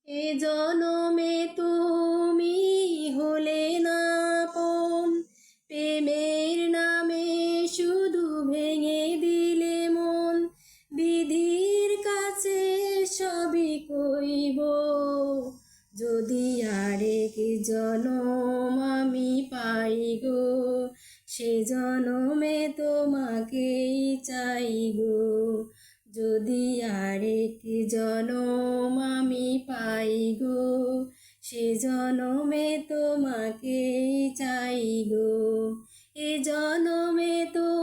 এ জনমে তুমি হলে না আপন, প্রেমের নামে শুধু ভেঙে দিলে মন। বিধির কাছে সবই কইব, যদি আরেক জনম আমি পাই গো, সে জনমে তোমাকেই চাই গো। যদি আরেক জনম আমি পাই গো, সে জনমে তোমাকেই চাই গো। এ জনমে তো